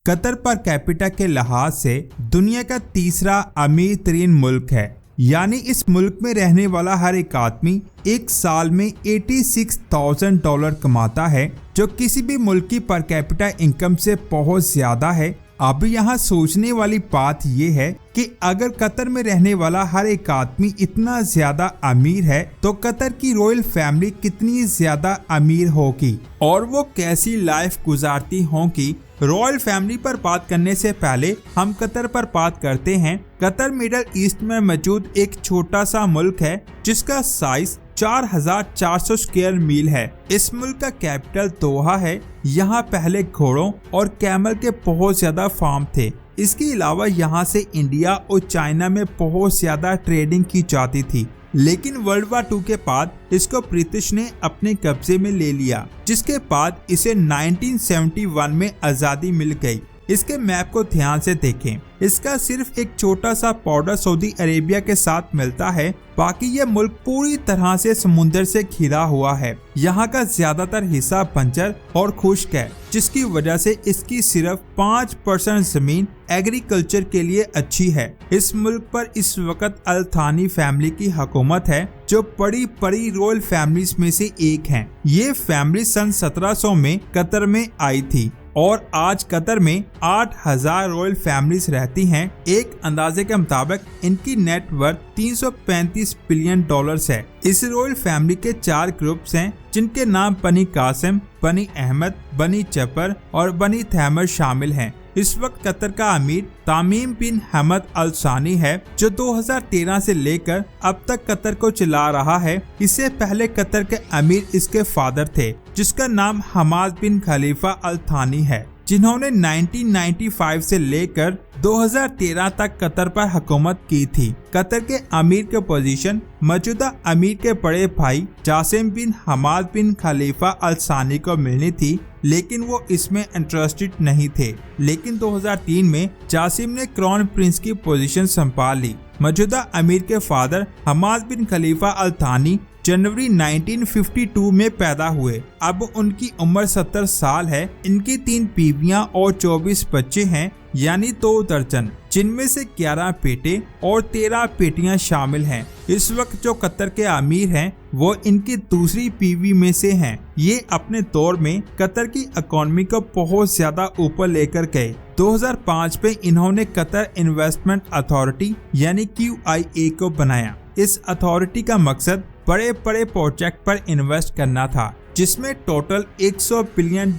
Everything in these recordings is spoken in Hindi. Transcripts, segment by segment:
कतर पर कैपिटा के लिहाज से दुनिया का तीसरा अमीर तरीन मुल्क है। यानी इस मुल्क में रहने वाला हर एक आदमी एक साल में $86,000 कमाता है, जो किसी भी मुल्क की पर कैपिटा इनकम से बहुत ज्यादा है। अब यहाँ सोचने वाली बात यह है कि अगर कतर में रहने वाला हर एक आदमी इतना ज्यादा अमीर है तो कतर की रॉयल फैमिली कितनी ज्यादा अमीर होगी और वो कैसी लाइफ गुजारती होगी। रॉयल फैमिली पर बात करने से पहले हम कतर पर बात करते हैं। कतर मिडल ईस्ट में मौजूद एक छोटा सा मुल्क है जिसका साइज 4,400 स्क्वायर मील है। इस मुल्क का कैपिटल दोहा है। यहाँ पहले घोड़ों और कैमल के बहुत ज्यादा फार्म थे। इसके अलावा यहाँ से इंडिया और चाइना में बहुत ज्यादा ट्रेडिंग की जाती थी, लेकिन वर्ल्ड वार 2 के बाद इसको ब्रिटिश ने अपने कब्जे में ले लिया, जिसके बाद इसे 1971 में आजादी मिल गई। इसके मैप को ध्यान से देखें। इसका सिर्फ एक छोटा सा बॉर्डर सऊदी अरेबिया के साथ मिलता है, बाकी ये मुल्क पूरी तरह से समुद्र से घिरा हुआ है। यहाँ का ज्यादातर हिस्सा बंजर और खुश्क है, जिसकी वजह से इसकी सिर्फ 5% जमीन एग्रीकल्चर के लिए अच्छी है। इस मुल्क पर इस वक्त अल थानी फैमिली की हुकूमत है, जो बड़ी रॉयल फैमिलीज में से एक है। ये फैमिली सन 1700 में कतर में आई थी और आज कतर में 8,000 रॉयल फैमिलीज रहती हैं। एक अंदाजे के मुताबिक इनकी नेटवर्थ $335 बिलियन है। इस रॉयल फैमिली के 4 ग्रुप्स हैं, जिनके नाम बनी कासिम, बनी अहमद, बनी जफर और बनी तैमर शामिल हैं। इस वक्त कतर का अमीर तामीम बिन हमद अल सानी है, जो 2013 से लेकर अब तक कतर को चला रहा है। इससे पहले कतर के अमीर इसके फादर थे, जिसका नाम हमाद बिन खलीफा अल थानी है, जिन्होंने 1995 से लेकर 2013 तक कतर पर हुकूमत की थी। कतर के अमीर के पोजीशन मौजूदा अमीर के बड़े भाई जासिम बिन हमाद बिन खलीफा अल सानी को मिलनी थी, लेकिन वो इसमें इंटरेस्टेड नहीं थे। लेकिन 2003 में जासिम ने क्राउन प्रिंस की पोजीशन संभाल ली। मौजूदा अमीर के फादर हमाद बिन खलीफा अल थानी जनवरी 1952 में पैदा हुए। अब उनकी उम्र 70 साल है। इनकी 3 बीवियां और 24 बच्चे हैं, यानी 2 दर्जन, जिनमें से 11 बेटे और 13 बेटियां शामिल हैं। इस वक्त जो कतर के अमीर हैं वो इनकी दूसरी बीवी में से हैं। ये अपने दौर में कतर की इकोनॉमी को बहुत ज्यादा ऊपर लेकर गए। 2005 में इन्होंने कतर इन्वेस्टमेंट अथॉरिटी यानी QIA को बनाया। इस अथॉरिटी का मकसद बड़े प्रोजेक्ट पर इन्वेस्ट करना था, जिसमें टोटल $100 बिलियन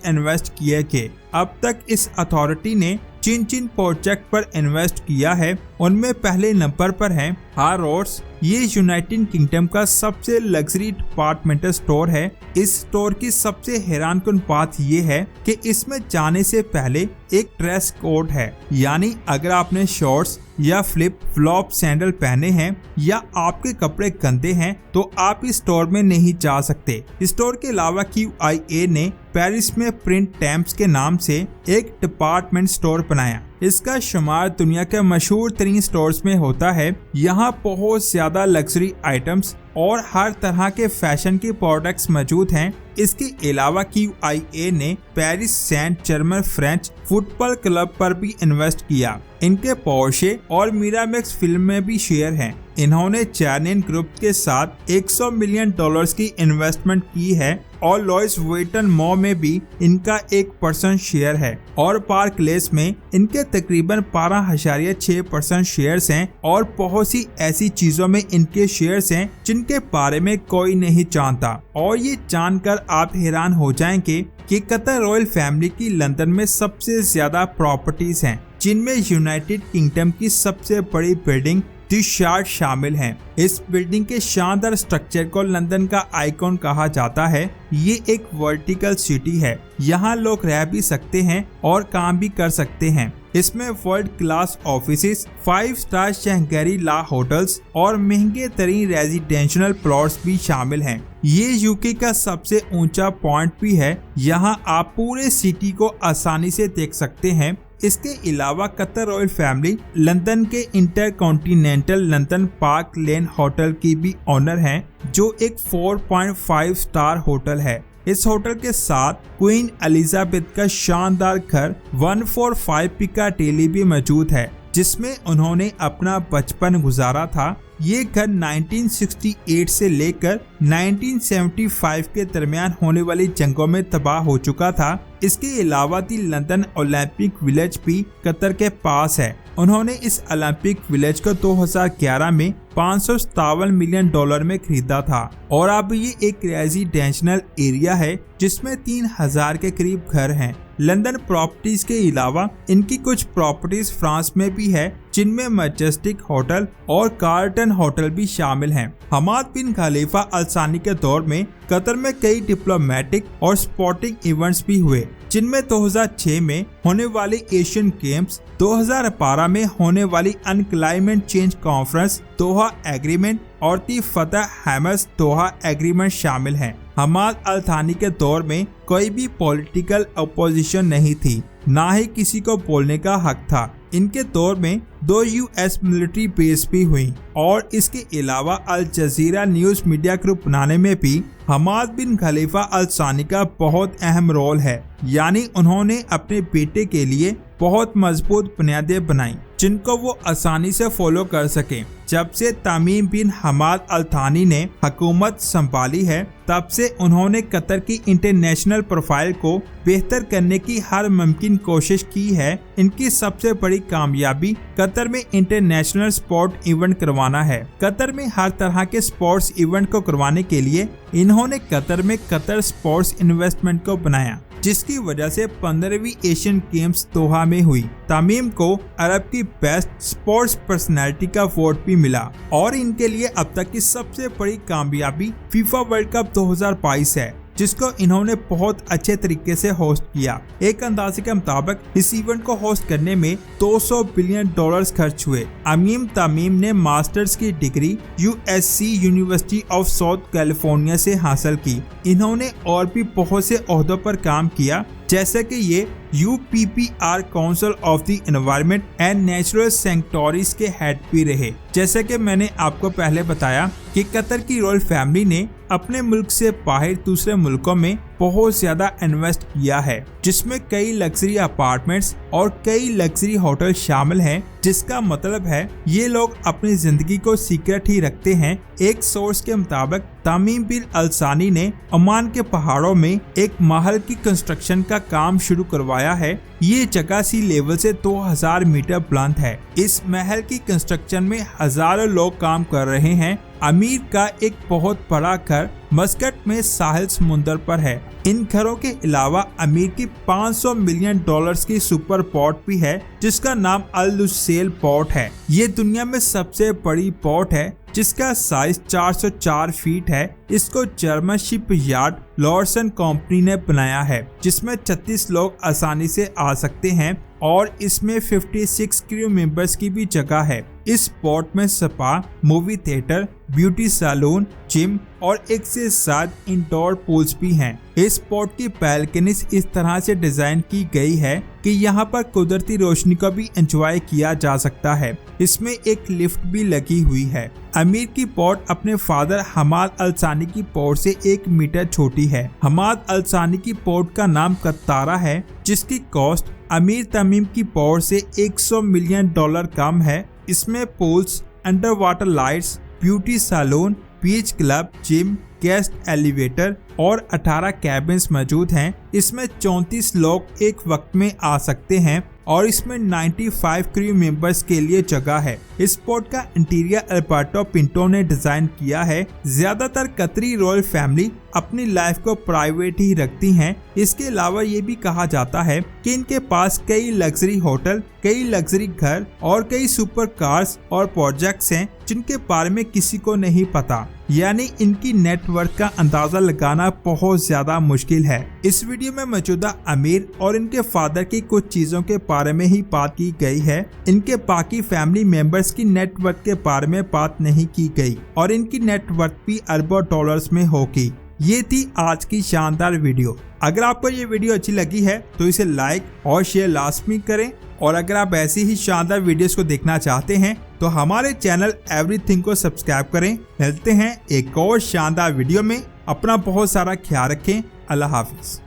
इन्वेस्ट किए गए। अब तक इस अथॉरिटी ने जिन प्रोजेक्ट पर इन्वेस्ट किया है उनमें पहले नंबर पर है हारोड्स। ये यूनाइटेड किंगडम का सबसे लग्जरी डिपार्टमेंटल स्टोर है। इस स्टोर की सबसे हैरानकुन बात यह है कि इसमें जाने से पहले एक ड्रेस कोड है, यानी अगर आपने शॉर्ट्स या फ्लिप फ्लॉप सैंडल पहने हैं या आपके कपड़े गंदे हैं तो आप इस स्टोर में नहीं जा सकते। स्टोर के अलावा QIA ने पेरिस में प्रिंट टैम्प्स के नाम से एक डिपार्टमेंट स्टोर बनाया। इसका शुमार दुनिया के मशहूर तरीन स्टोर्स में होता है। यहाँ बहुत ज्यादा लग्जरी आइटम्स और हर तरह के फैशन के प्रोडक्ट्स मौजूद हैं। इसके अलावा QIA ने Paris Saint Germain French football club पर भी इन्वेस्ट किया। इनके पोर्शे और मिरामिक्स फिल्म में भी शेयर हैं। इन्होंने चैनिन ग्रुप के साथ $100 मिलियन की इन्वेस्टमेंट की है और लॉयस वेटन मॉ में भी इनका 1% शेयर है और पार्कलेस में इनके तकरीबन 12.6% शेयर्स हैं और बहुत सी ऐसी चीजों में इनके शेयर्स हैं जिनके बारे में कोई नहीं जानता। और ये जानकर आप हैरान हो जाएंगे कि कतर रॉयल फैमिली की लंदन में सबसे ज्यादा प्रॉपर्टीज हैं, जिनमें यूनाइटेड किंगडम की सबसे बड़ी बिल्डिंग द शार्ड शामिल हैं। इस बिल्डिंग के शानदार स्ट्रक्चर को लंदन का आइकॉन कहा जाता है। ये एक वर्टिकल सिटी है। यहाँ लोग रह भी सकते हैं और काम भी कर सकते हैं। इसमें वर्ल्ड क्लास ऑफिसेस, 5 स्टार शहंगरी ला होटल्स और महंगे तरीन रेजिडेंशियल प्लॉट्स भी शामिल हैं। ये यूके का सबसे ऊंचा पॉइंट भी है। यहाँ आप पूरे सिटी को आसानी से देख सकते हैं। इसके अलावा कतर रॉयल फैमिली लंदन के इंटरकॉन्टिनेंटल लंदन पार्क लेन होटल की भी ऑनर हैं, जो एक 4.5 स्टार होटल है। इस होटल के साथ क्वीन एलिजाबेथ का शानदार घर 145 पिकाडेली भी मौजूद है, जिसमें उन्होंने अपना बचपन गुजारा था। ये घर 1968 से लेकर 1975 के दरमियान होने वाली जंगों में तबाह हो चुका था। इसके अलावा दी लंदन ओलंपिक विलेज भी कतर के पास है। उन्होंने इस ओलंपिक विलेज को 2011 में $557 मिलियन में खरीदा था और अब ये एक रेजिडेंशियल एरिया है जिसमें 3000 के करीब घर हैं। लंदन प्रॉपर्टीज के अलावा इनकी कुछ प्रॉपर्टीज फ्रांस में भी है, जिनमें मैजेस्टिक होटल और कार्ल्टन होटल भी शामिल हैं। हमाद बिन खलीफा अल सानी के दौर में कतर में कई डिप्लोमेटिक और स्पोर्टिंग इवेंट्स भी हुए, जिनमें 2006 में होने वाली एशियन गेम्स, 2012 में होने वाली अनक्लाइमेट चेंज कॉन्फ्रेंस, दोहा एग्रीमेंट और दी फतह हैमस दोहा एग्रीमेंट शामिल हैं। हमाद अल थानी के दौर में कोई भी पॉलिटिकल अपोजिशन नहीं थी, ना ही किसी को बोलने का हक था। इनके दौर में 2 US मिलिट्री बेस भी हुई और इसके अलावा अल जजीरा न्यूज मीडिया ग्रुप बनाने में भी हमाद बिन खलीफा अल सानी का बहुत अहम रोल है। यानी उन्होंने अपने बेटे के लिए बहुत मजबूत बुनियादें बनाई, जिनको वो आसानी से फॉलो कर सके। जब से तमीम बिन हमाद अल थानी ने हुकूमत संभाली है, तब से उन्होंने कतर की इंटरनेशनल प्रोफाइल को बेहतर करने की हर मुमकिन कोशिश की है। इनकी सबसे बड़ी कामयाबी कतर में इंटरनेशनल स्पोर्ट इवेंट करवाना है। कतर में हर तरह के स्पोर्ट्स इवेंट को करवाने के लिए इन्होंने कतर में कतर स्पोर्ट्स इन्वेस्टमेंट को बनाया, जिसकी वजह से 15वीं एशियन गेम्स दोहा में हुई। तमीम को अरब की बेस्ट स्पोर्ट्स पर्सनैलिटी का अवार्ड भी मिला और इनके लिए अब तक की सबसे बड़ी कामयाबी फीफा वर्ल्ड कप 2022 है, जिसको इन्होंने बहुत अच्छे तरीके से होस्ट किया। एक अंदाजे के मुताबिक इस इवेंट को होस्ट करने में $200 बिलियन खर्च हुए। अमीम तमीम ने मास्टर्स की degree USC university of south California से हासिल की। इन्होंने और भी बहुत से ओहदों पर काम किया, जैसे कि ये UPPR council of the environment and natural sanctuaries के हेड भी रहे। जैसे कि मैंने आपको पहले बताया कि कतर की रॉयल फैमिली ने अपने मुल्क से बाहर दूसरे मुल्कों में बहुत ज्यादा इन्वेस्ट किया है, जिसमें कई लग्जरी अपार्टमेंट्स और कई लग्जरी होटल शामिल हैं, जिसका मतलब है ये लोग अपनी जिंदगी को सीक्रेट ही रखते हैं। एक सोर्स के मुताबिक तमीम बिन अल सानी ने ओमान के पहाड़ों में एक महल की कंस्ट्रक्शन का काम शुरू करवाया है। ये जगह सी लेवल से 2000 मीटर बुलंद है। इस महल की कंस्ट्रक्शन में हजारों लोग काम कर रहे हैं। अमीर का एक बहुत बड़ा घर मस्कट में साहिल समुंदर पर है। इन घरों के अलावा अमीर की $500 मिलियन की सुपर पोर्ट भी है, जिसका नाम अल लुसेल पोर्ट है। ये दुनिया में सबसे बड़ी पोर्ट है, जिसका साइज 404 फीट है। इसको German ship yard Larsen company ने बनाया है, जिसमें 36 लोग आसानी से आ सकते हैं और इसमें 56 क्रू मेंबर्स की भी जगह है। इस पोर्ट में spa, movie theatre, beauty salon, gym और 1 से 7 इंडोर पूल्स भी हैं। इस पोर्ट की बैल्कनीज इस तरह से डिजाइन की गई है कि यहाँ पर कुदरती रोशनी को भी एंजॉय किया जा सकता है। इसमें एक लिफ्ट भी लगी हुई है। अमीर की पोर्ट अपने फादर हमाद अल सानी की पोर्ट से 1 मीटर छोटी है। हमाद अल सानी की पोर्ट का नाम कतारा है, जिसकी कॉस्ट अमीर तमीम की पोर्ट से $100 मिलियन कम है। इसमें pools, under water lights, beauty salon, beach club, gym, guest elevator और 18 कैबिन्स मौजूद हैं। इसमें 34 लोग एक वक्त में आ सकते हैं और इसमें 95 क्रू मेंबर्स के लिए जगह है। इस पोर्ट का इंटीरियर अल्बर्टो पिंटो ने डिजाइन किया है। ज्यादातर कतरी रॉयल फैमिली अपनी लाइफ को प्राइवेट ही रखती हैं। इसके अलावा ये भी कहा जाता है कि इनके पास कई लग्जरी होटल, कई लग्जरी घर और कई सुपर कार्स और प्रोजेक्ट्स हैं, जिनके बारे में किसी को नहीं पता। यानी इनकी नेटवर्थ का अंदाजा लगाना बहुत ज्यादा मुश्किल है। इस वीडियो में मौजूदा अमीर और इनके फादर की कुछ चीजों के बारे में ही बात की गई है। इनके बाकी फैमिली मेंबर्स की नेटवर्थ के बारे में बात नहीं की गई और इनकी नेटवर्थ भी अरबों डॉलर्स में होगी। ये थी आज की शानदार वीडियो। अगर आपको ये वीडियो अच्छी लगी है तो इसे लाइक और शेयर लाजमी करें और अगर आप ऐसी ही शानदार वीडियोस को देखना चाहते हैं तो हमारे चैनल एवरीथिंग को सब्सक्राइब करें। मिलते हैं एक और शानदार वीडियो में। अपना बहुत सारा ख्याल रखें। अल्लाह हाफिज।